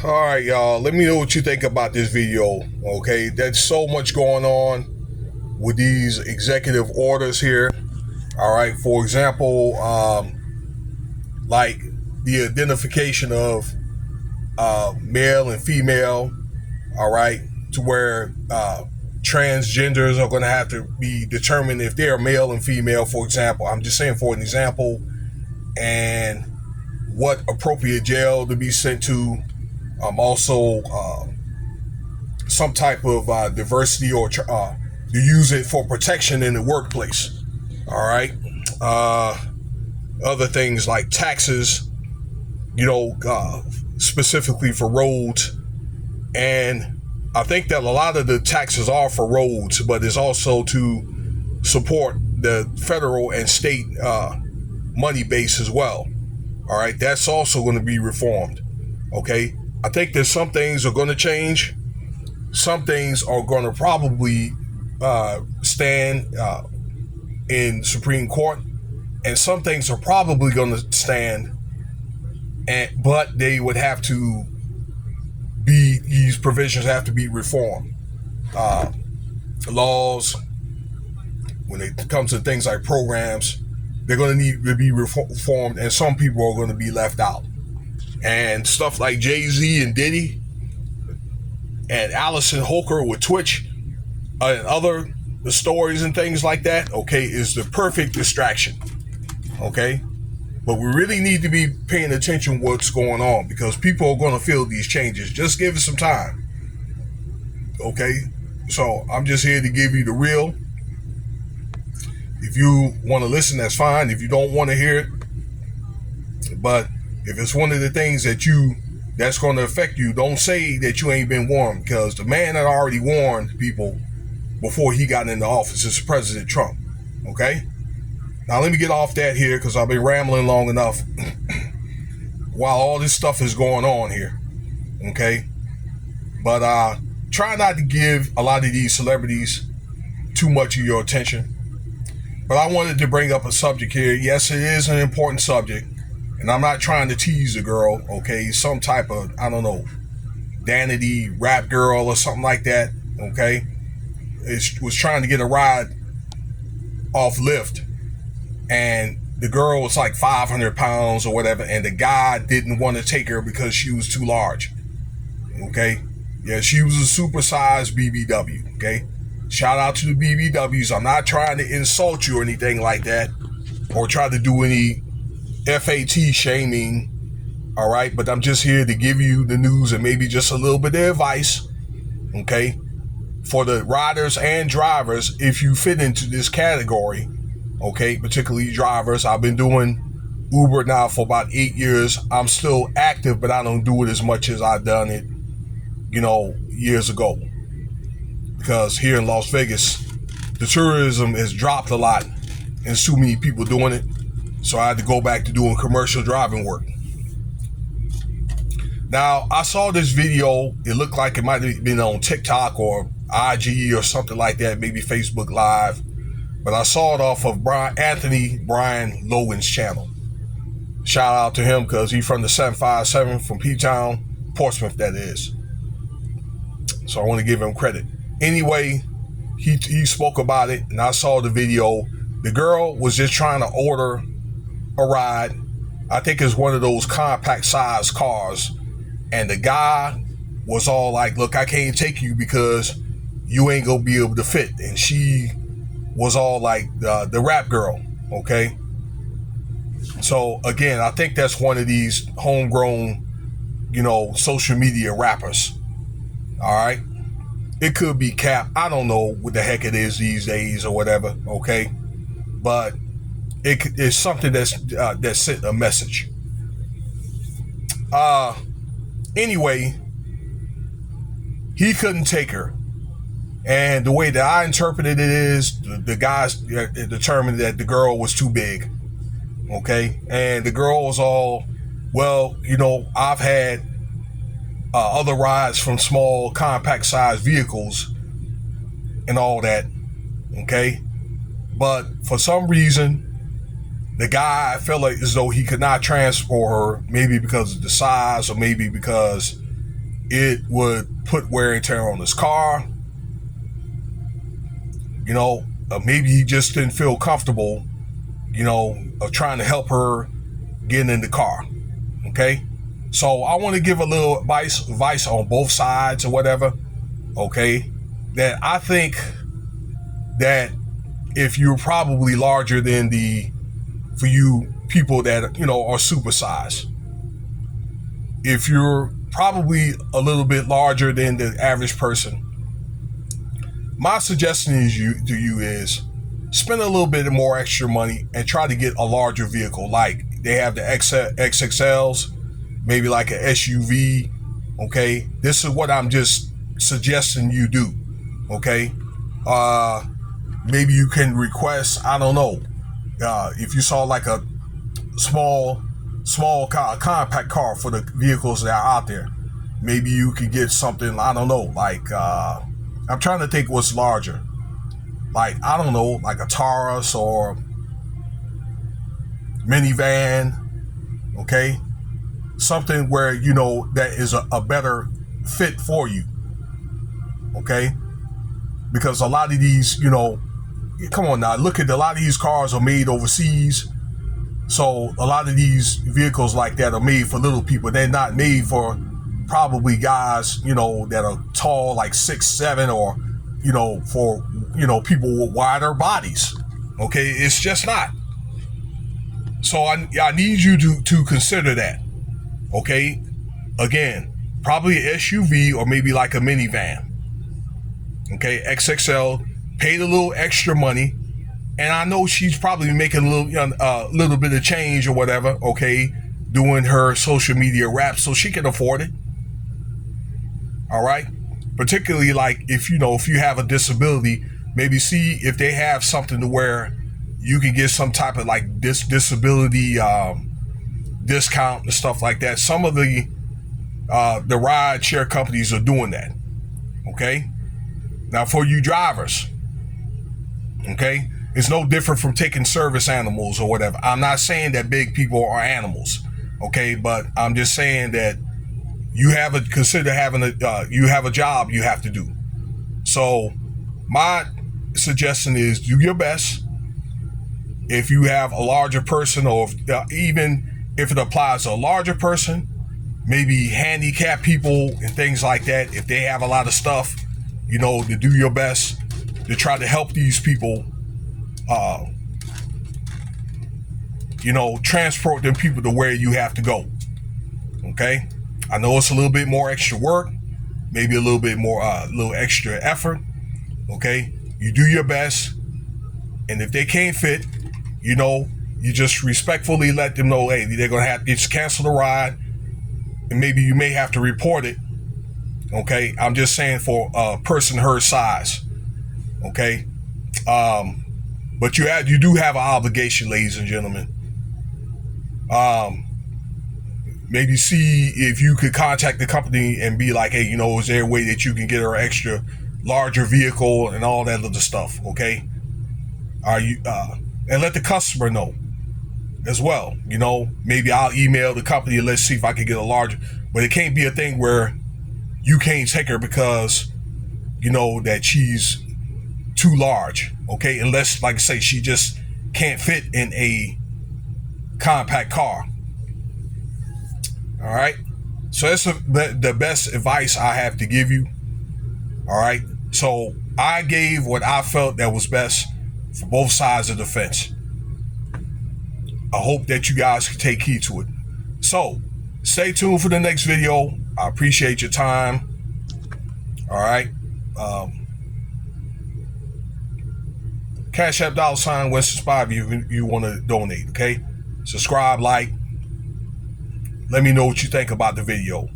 All right, y'all. Let me know what you think about this video. Okay, there's so much going on with these executive orders here. All right, for example, like the identification of male and female. All right, to where transgenders are going to have to be determined if they're male and female. For example, I'm just saying for an example, and what appropriate jail to be sent to. Also, some type of diversity or to use it for protection in the workplace. All right. Other things like taxes, specifically for roads. And I think that a lot of the taxes are for roads, but it's also to support the federal and state money base as well. All right. That's also going to be reformed. Okay. I think that some things are going to change. Some things are going to probably stand in Supreme Court, and some things are probably going to stand, but they would have to be, these provisions have to be reformed. Laws, when it comes to things like programs, they're going to need to be reformed, and some people are going to be left out. And stuff like Jay-Z and Diddy and Allison Holker with Twitch and other stories and things like that, okay, is the perfect distraction, okay? But we really need to be paying attention to what's going on, because people are going to feel these changes. Just give it some time, okay? So I'm just here to give you the real. If you want to listen, that's fine. If you don't want to hear it, but if it's one of the things that's going to affect you, don't say that you ain't been warned, because the man had already warned people before he got into office is President Trump. Okay? Now let me get off that here, because I've been rambling long enough while all this stuff is going on here. Okay? But try not to give a lot of these celebrities too much of your attention. But I wanted to bring up a subject here. Yes, it is an important subject. And I'm not trying to tease a girl, okay? Some type of, I don't know, Danity rap girl or something like that, okay? It was trying to get a ride off Lyft. And the girl was like 500 pounds or whatever. And the guy didn't want to take her because she was too large, okay? Yeah, she was a supersized BBW, okay? Shout out to the BBWs. I'm not trying to insult you or anything like that, or try to do any FAT shaming, all right? But I'm just here to give you the news and maybe just a little bit of advice, okay? For the riders and drivers, if you fit into this category, okay, particularly drivers. I've been doing Uber now for about 8 years. I'm still active, but I don't do it as much as I've done it, years ago. Because here in Las Vegas, the tourism has dropped a lot and too many people doing it. So I had to go back to doing commercial driving work. Now, I saw this video. It looked like it might have been on TikTok or IG or something like that, maybe Facebook Live. But I saw it off of Brian Logan's channel. Shout out to him, because he's from the 757 from P-Town, Portsmouth, that is. So I want to give him credit. Anyway, he spoke about it, and I saw the video. The girl was just trying to order a ride. I think it's one of those compact size cars, and the guy was all like, look, I can't take you because you ain't gonna be able to fit. And she was all like the rap girl, okay? So again, I think that's one of these homegrown, social media rappers. All right, it could be Cap. I don't know what the heck it is these days or whatever, okay? But it's something that sent a message. Anyway, he couldn't take her. And the way that I interpreted it is the guys determined that the girl was too big. Okay. And the girl was all, well, I've had other rides from small compact sized vehicles and all that. Okay. But for some reason, the guy felt like as though he could not transport her, maybe because of the size or maybe because it would put wear and tear on his car. Maybe he just didn't feel comfortable, of trying to help her get in the car. Okay. So I want to give a little advice on both sides or whatever. Okay. That I think that if you're probably larger than for you people that, are supersized, if you're probably a little bit larger than the average person, my suggestion to you is spend a little bit more extra money and try to get a larger vehicle. Like they have the XXLs, maybe like an SUV. Okay. This is what I'm just suggesting you do. Okay. Maybe you can request, I don't know, if you saw like a small compact car for the vehicles that are out there, maybe you could get something, I don't know, like I'm trying to think what's larger, like I don't know, like a Taurus or minivan. Okay, something where that is a better fit for you. Okay, because a lot of these, come on now, look at a lot of these cars are made overseas. So a lot of these vehicles like that are made for little people. They're not made for probably guys, that are tall, like 6'7", or, for, people with wider bodies. Okay. It's just not. So I need you to consider that. Okay. Again, probably an SUV or maybe like a minivan. Okay. XXL, paid a little extra money. And I know she's probably making a little bit of change or whatever, okay, doing her social media rap, so she can afford it. All right. Particularly like if you have a disability, maybe see if they have something to where you can get some type of like disability discount and stuff like that. Some of the ride share companies are doing that. Okay. Now for you drivers, okay, it's no different from taking service animals or whatever. I'm not saying that big people are animals, okay, but I'm just saying that you have you have a job you have to do. So my suggestion is do your best. If you have a larger person, or even if it applies to a larger person, maybe handicapped people and things like that, if they have a lot of stuff, to do your best to try to help these people, transport them people to where you have to go. Okay. I know it's a little bit more extra work, maybe a little bit more, a little extra effort. Okay. You do your best. And if they can't fit, you just respectfully let them know, hey, they're going to have to just cancel the ride. And maybe you may have to report it. Okay. I'm just saying for a person her size. Okay. But you do have an obligation, ladies and gentlemen. Maybe see if you could contact the company and be like, hey, is there a way that you can get her extra larger vehicle and all that other stuff? Okay. And let the customer know as well. Maybe I'll email the company and let's see if I can get a larger, but it can't be a thing where you can't take her because, that she's too large. Okay. Unless, like I say, she just can't fit in a compact car. All right. So that's the best advice I have to give you. All right. So I gave what I felt that was best for both sides of the fence. I hope that you guys can take heed to it. So stay tuned for the next video. I appreciate your time. All right. Cash App $ West Spot if you want to donate. Okay. Subscribe, like. Let me know what you think about the video.